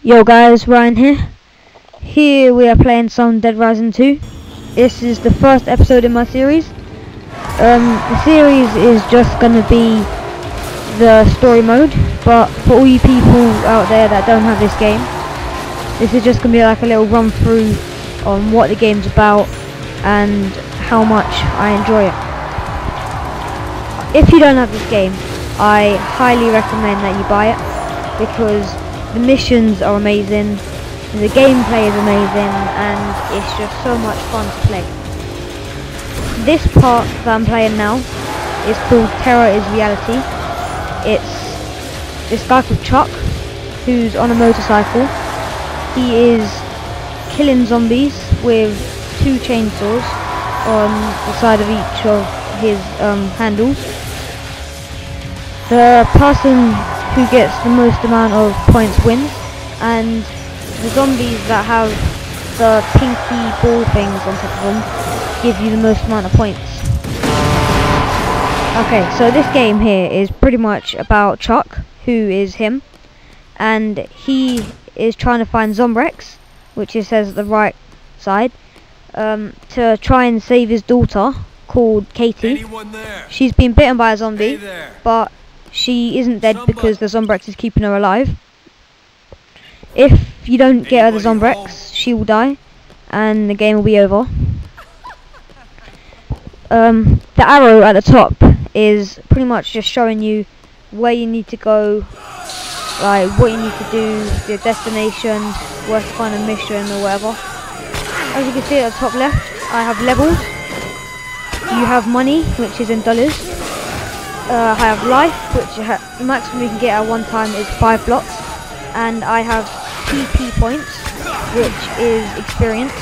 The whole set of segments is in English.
Yo guys, Ryan here. Here we are playing some Dead Rising 2. This is the first episode in my series. The series is just gonna be the story mode, but for all you people out there that don't have this game, this is just gonna be like a little run through on what the game's about and how much I enjoy it. If you don't have this game, I highly recommend that you buy it because the missions are amazing, the gameplay is amazing, and it's just so much fun to play. This part that I'm playing now is called Terror is Reality. It's this guy called Chuck, who's on a motorcycle. He is killing zombies with 2 chainsaws on the side of each of his handles. The person who gets the most amount of points wins, and the zombies that have the pinky ball things on top of them give you the most amount of points. Okay, so this game here is pretty much about Chuck, who is him, and he is trying to find Zombrex, which it says at the right side, to try and save his daughter called Katie. She's been bitten by a zombie, but she isn't dead because the Zombrex is keeping her alive. If you don't get her the Zombrex, she will die and the game will be over. The arrow at the top is pretty much just showing you where you need to go, like what you need to do, your destination, where to find a mission or whatever. As you can see at the top left, I have levels. You have money, which is in dollars. I have life, which the maximum you can get at one time is 5 blocks, and I have PP points, which is experience.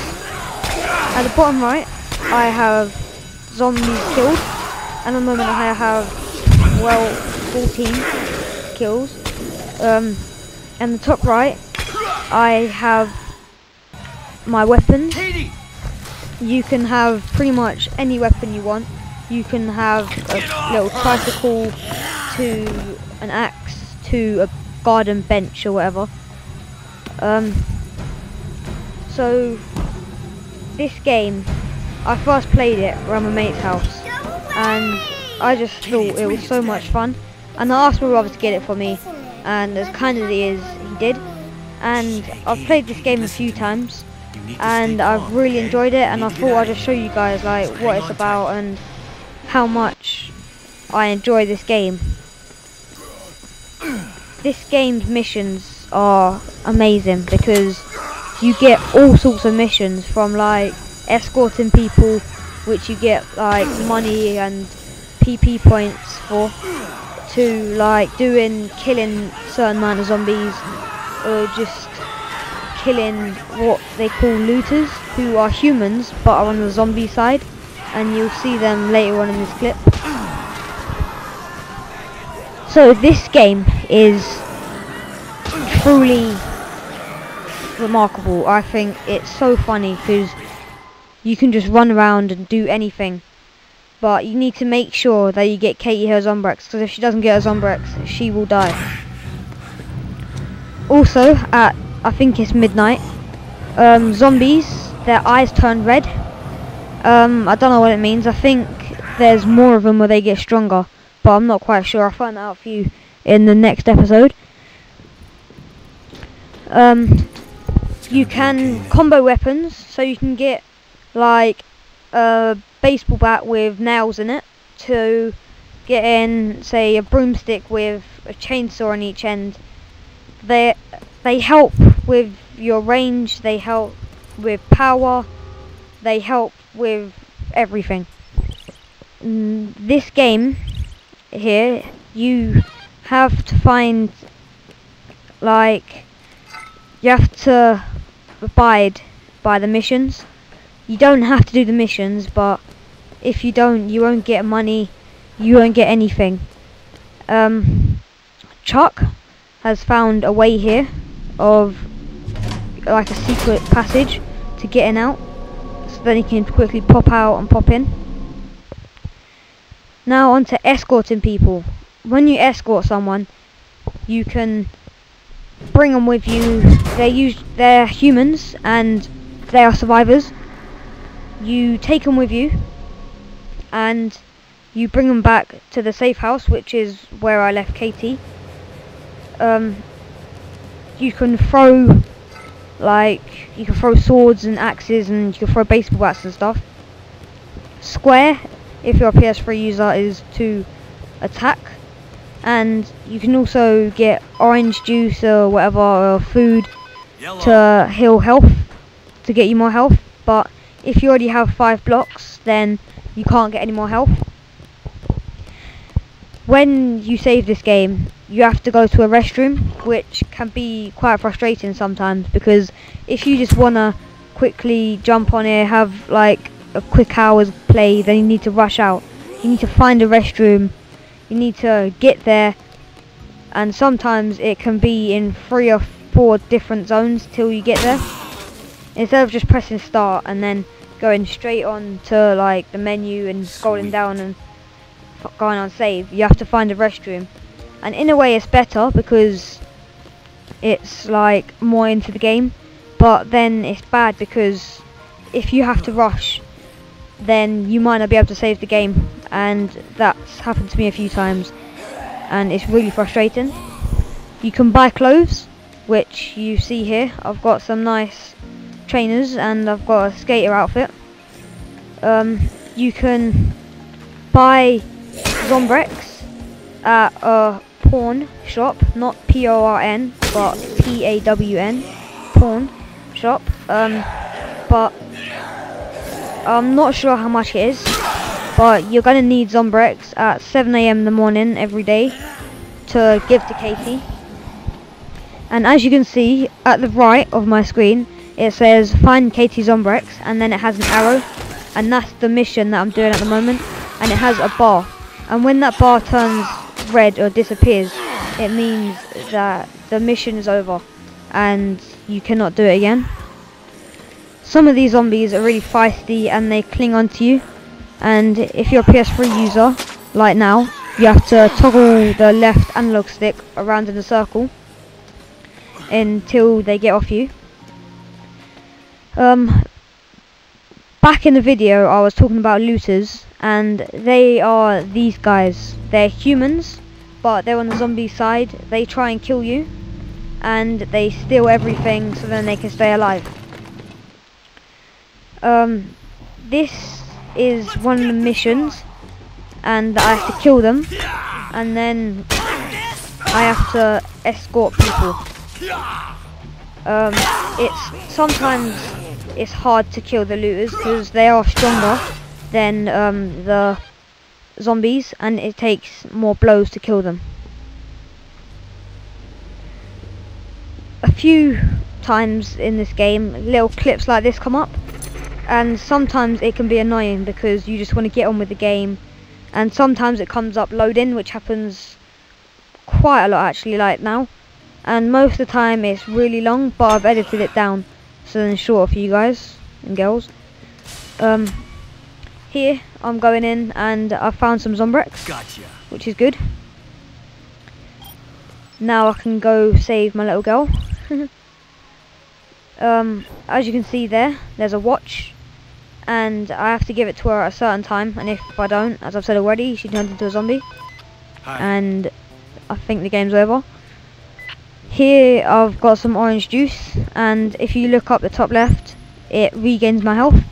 At the bottom right, I have zombies killed, and at the moment I have 14 kills. And the top right, I have my weapons. You can have pretty much any weapon you want. You can have a little tricycle to an axe to a garden bench or whatever. So this game, I first played it around my mate's house, and I just thought it was so much fun. And I asked my brother to get it for me, and as kind as he is, he did. And I've played this game a few times, and I've really enjoyed it. And I thought I'd just show you guys like what it's about and how much I enjoy this game. This game's missions are amazing because you get all sorts of missions, from like escorting people, which you get like money and PP points for, to like killing certain amount of zombies, or just killing what they call looters, who are humans but are on the zombie side, and you'll see them later on in this clip. So this game is truly remarkable. I think it's so funny because you can just run around and do anything, but you need to make sure that you get Katie her Zombrex, because if she doesn't get her Zombrex, she will die. Also, at I think it's midnight, zombies, their eyes turn red. I don't know what it means. I think there's more of them where they get stronger, but I'm not quite sure. I'll find that out for you in the next episode. You can combo weapons, so you can get like a baseball bat with nails in it, to get in, say, a broomstick with a chainsaw on each end. They help with your range, they help with power, they help with everything. This game here, you have to find, like, you have to abide by the missions. You don't have to do the missions, but if you don't, you won't get money, you won't get anything. Chuck has found a way here of like a secret passage to get in out, so then he can quickly pop out and pop in. Now on to escorting people. When you escort someone, you can bring them with you. They're humans and they are survivors. You take them with you and you bring them back to the safe house, which is where I left Katie. You can throw swords and axes, and you can throw baseball bats and stuff. Square, if you're a PS3 user, is to attack, and you can also get orange juice or whatever, or food to heal health, to get you more health. But if you already have 5 blocks, then you can't get any more health. When you save this game, you have to go to a restroom, which can be quite frustrating sometimes, because if you just wanna quickly jump on here, have like a quick hour's play, then you need to rush out. You need to find a restroom, you need to get there, and sometimes it can be in 3 or 4 different zones till you get there. Instead of just pressing start and then going straight on to like the menu and scrolling down and going on save, you have to find a restroom. And in a way it's better because it's like more into the game, but then it's bad because if you have to rush, then you might not be able to save the game, and that's happened to me a few times and it's really frustrating. You can buy clothes, which you see here. I've got some nice trainers and I've got a skater outfit. You can buy Zombrex at a pawn shop, not P-O-R-N but P-A-W-N, pawn shop, but I'm not sure how much it is, but you're gonna need Zombrex at 7 AM in the morning every day to give to Katie. And as you can see at the right of my screen, it says find Katie Zombrex, and then it has an arrow, and that's the mission that I'm doing at the moment, and it has a bar, and when that bar turns red or disappears, it means that the mission is over and you cannot do it again. Some of these zombies are really feisty and they cling onto you, and if you're a PS3 user like now, you have to toggle the left analog stick around in a circle until they get off you. Back in the video I was talking about looters, and they are these guys. They're humans, but they're on the zombie side. They try and kill you and they steal everything so then they can stay alive. This is one of the missions, and I have to kill them, and then I have to escort people. Sometimes it's hard to kill the looters because they are stronger than the zombies, and it takes more blows to kill them. A few times in this game, little clips like this come up, and sometimes it can be annoying because you just want to get on with the game, and sometimes it comes up loading, which happens quite a lot actually, like now, and most of the time it's really long, but I've edited it down so then it's shorter for you guys and girls. Here I'm going in and I've found some Zombrex, gotcha, which is good. Now I can go save my little girl. As you can see there's a watch, and I have to give it to her at a certain time, and if I don't, as I've said already, she turns into a zombie. Hi. And I think the game's over. Here I've got some orange juice, and if you look up the top left, it regains my health.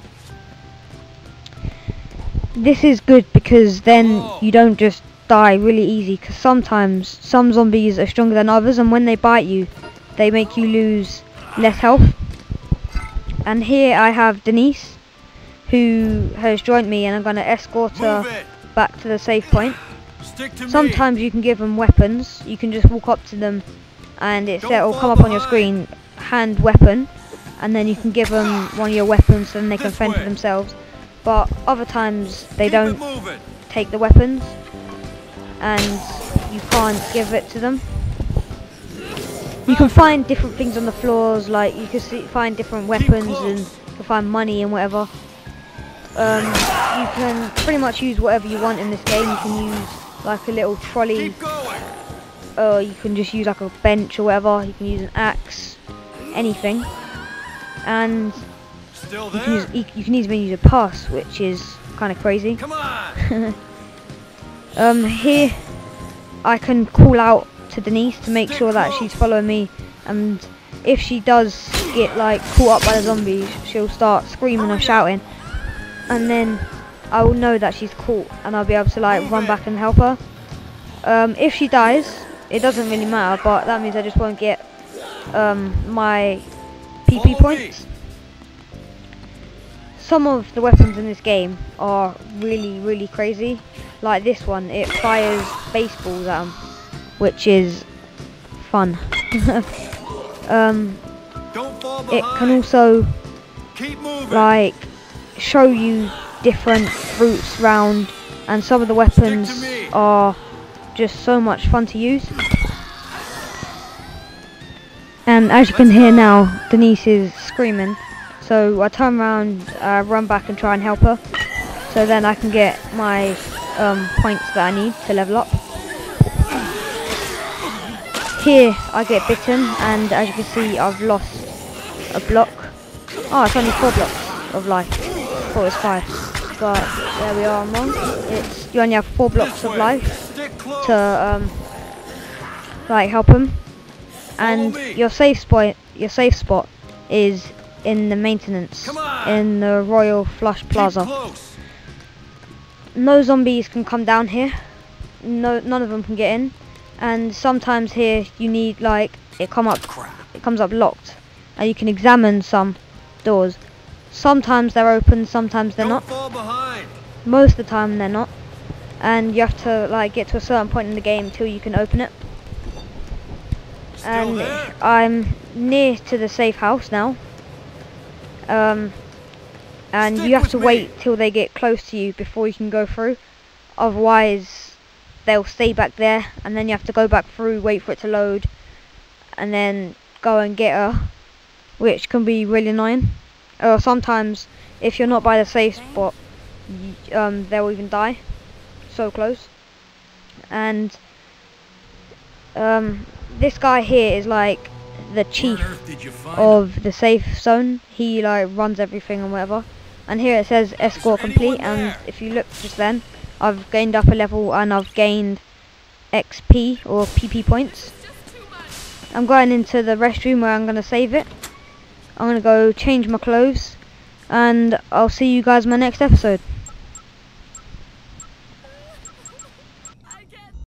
This is good because then you don't just die really easy, because sometimes some zombies are stronger than others, and when they bite you they make you lose less health. And here I have Denise, who has joined me, and I'm going to escort her back to the safe point. Sometimes you can give them weapons. You can just walk up to them and it'll come up on your screen, hand weapon, and then you can give them one of your weapons so then they can fend for themselves. But other times they don't take the weapons and you can't give it to them. You can find different things on the floors, like you can find different weapons, and you can find money and whatever. You can pretty much use whatever you want in this game. You can use like a little trolley you can just use like a bench or whatever. You can use an axe, anything, and you can even use a pass, which is kind of crazy. Come on. Here I can call out to Denise to make sure that she's following me, and if she does get like caught up by the zombies, she'll start screaming or shouting, and then I will know that she's caught, and I'll be able to like run back and help her. If she dies, it doesn't really matter, but that means I just won't get my PP points. Some of the weapons in this game are really crazy. Like this one, it fires baseballs at them, which is fun. It can also like show you different routes round, and some of the weapons are just so much fun to use. And as you can hear now, Denise is screaming, so I turn around, run back and try and help her, so then I can get my points that I need to level up. Here I get bitten, and as you can see I've lost a block. Oh, it's only 4 blocks of life. I thought it was 5, but there we are, I'm wrong. You only have 4 blocks of life to like help him. And your safe spot is in the maintenance, in the Royal Flush Plaza. No zombies can come down here. None of them can get in. And sometimes here you need like it comes up locked, and you can examine some doors. Sometimes they're open, sometimes they're not. Most of the time they're not, and you have to like get to a certain point in the game till you can open it. And I'm near to the safe house now, and you have to wait till they get close to you before you can go through, otherwise they'll stay back there, and then you have to go back through, wait for it to load, and then go and get her, which can be really annoying. Or sometimes if you're not by the safe spot, they'll even die, so close. And this guy here is like the chief of the safe zone. He like runs everything and whatever. And here it says escort complete, and if you look just then, I've gained up a level and I've gained XP or PP points. I'm going into the restroom where I'm going to save it. I'm going to go change my clothes, and I'll see you guys in my next episode.